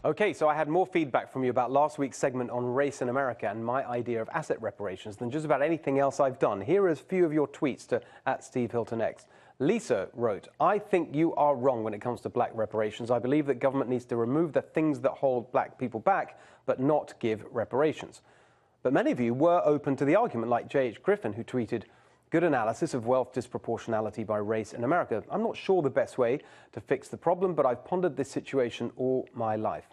Okay, so I had more feedback from you about last week's segment on race in America and my idea of asset reparations than just about anything else I've done. Here are a few of your tweets to @SteveHiltonX. Lisa wrote, I think you are wrong when it comes to black reparations. I believe that government needs to remove the things that hold black people back, but not give reparations. But many of you were open to the argument, like J.H. Griffin, who tweeted, good analysis of wealth disproportionality by race in America. I'm not sure the best way to fix the problem, but I've pondered this situation all my life.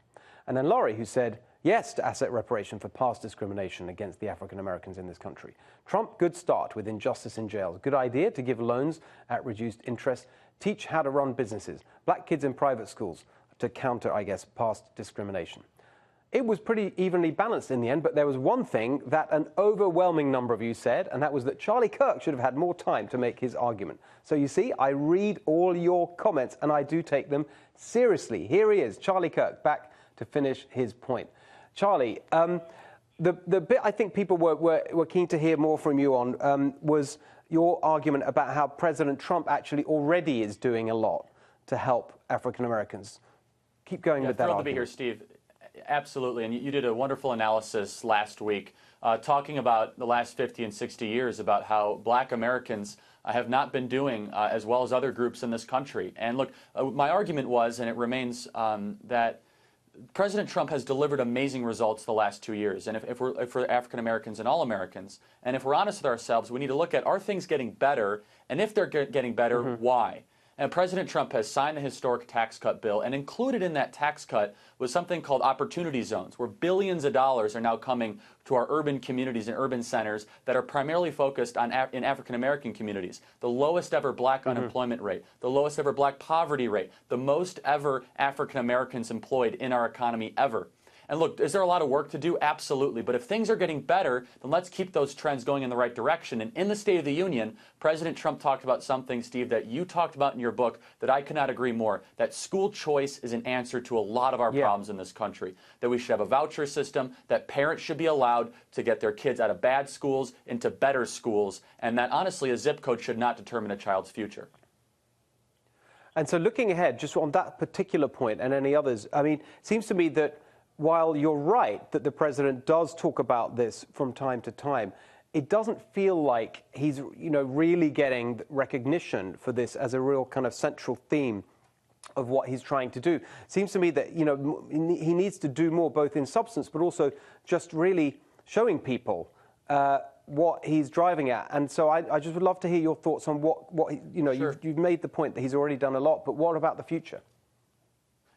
And then Laurie, who said yes to asset reparation for past discrimination against the African Americans in this country. Trump, good start with injustice in jails. Good idea to give loans at reduced interest. Teach how to run businesses. Black kids in private schools to counter, I guess, past discrimination. It was pretty evenly balanced in the end, but there was one thing that an overwhelming number of you said, and that was that Charlie Kirk should have had more time to make his argument. So you see, I read all your comments, and I do take them seriously. Here he is, Charlie Kirk, back to finish his point. Charlie, the bit I think people were keen to hear more from you on was your argument about how President Trump actually already is doing a lot to help African Americans. Keep going with that argument. Thrilled to be here, Steve. Absolutely, and you did a wonderful analysis last week talking about the last 50 and 60 years about how black Americans have not been doing as well as other groups in this country. And look, my argument was, and it remains, that President Trump has delivered amazing results the last 2 years. And if we're African Americans and all Americans, and if we're honest with ourselves, we need to look at, are things getting better? And if they're getting better, why? And President Trump has signed the historic tax cut bill, and included in that tax cut was something called opportunity zones, where billions of dollars are now coming to our urban communities and urban centers that are primarily focused on in African-American communities. The lowest ever black unemployment rate, the lowest ever black poverty rate, the most ever African-Americans employed in our economy ever. And look, is there a lot of work to do? Absolutely. But if things are getting better, then let's keep those trends going in the right direction. And in the State of the Union, President Trump talked about something, Steve, that you talked about in your book that I could not agree more, that school choice is an answer to a lot of our problems in this country, that we should have a voucher system, that parents should be allowed to get their kids out of bad schools into better schools, and that, honestly, a zip code should not determine a child's future. And so looking ahead, just on that particular point and any others, I mean, it seems to me that while you're right that the president does talk about this from time to time, it doesn't feel like he's, really getting recognition for this as a real kind of central theme of what he's trying to do. It seems to me that, he needs to do more, both in substance, but also just really showing people what he's driving at. And so I just would love to hear your thoughts on what Sure. You've made the point that he's already done a lot, but what about the future?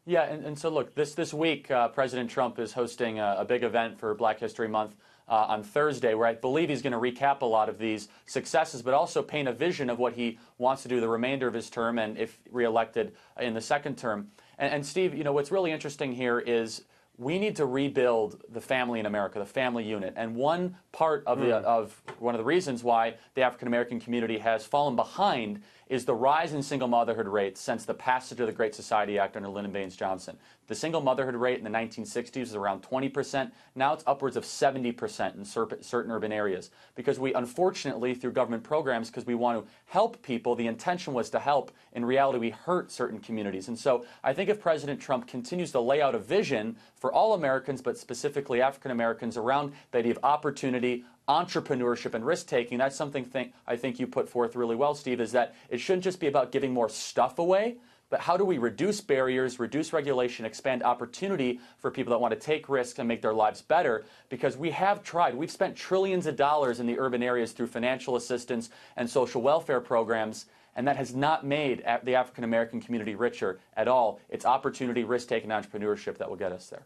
Yeah, and so look, this week, President Trump is hosting a big event for Black History Month on Thursday, where I believe he's going to recap a lot of these successes, but also paint a vision of what he wants to do the remainder of his term and if reelected in the second term. And Steve, what's really interesting here is we need to rebuild the family in America, the family unit. And one part of one of the reasons why the African American community has fallen behind is the rise in single motherhood rates since the passage of the Great Society Act under Lyndon Baines Johnson. The single motherhood rate in the 1960s was around 20%. Now it's upwards of 70% in certain urban areas. Because we, unfortunately, through government programs, because we want to help people, the intention was to help. In reality, we hurt certain communities. And so I think if President Trump continues to lay out a vision for all Americans, but specifically African Americans, around the idea of opportunity, entrepreneurship, and risk-taking, that's something I think you put forth really well, Steve, is that it shouldn't just be about giving more stuff away, but how do we reduce barriers, reduce regulation, expand opportunity for people that want to take risks and make their lives better? Because we have tried. We've spent trillions of dollars in the urban areas through financial assistance and social welfare programs, and that has not made the African American community richer at all. It's opportunity, risk-taking, entrepreneurship that will get us there.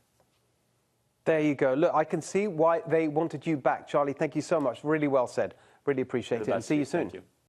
There you go. Look, I can see why they wanted you back, Charlie. Thank you so much. Really well said. Really appreciate it. And see you soon. Thank you.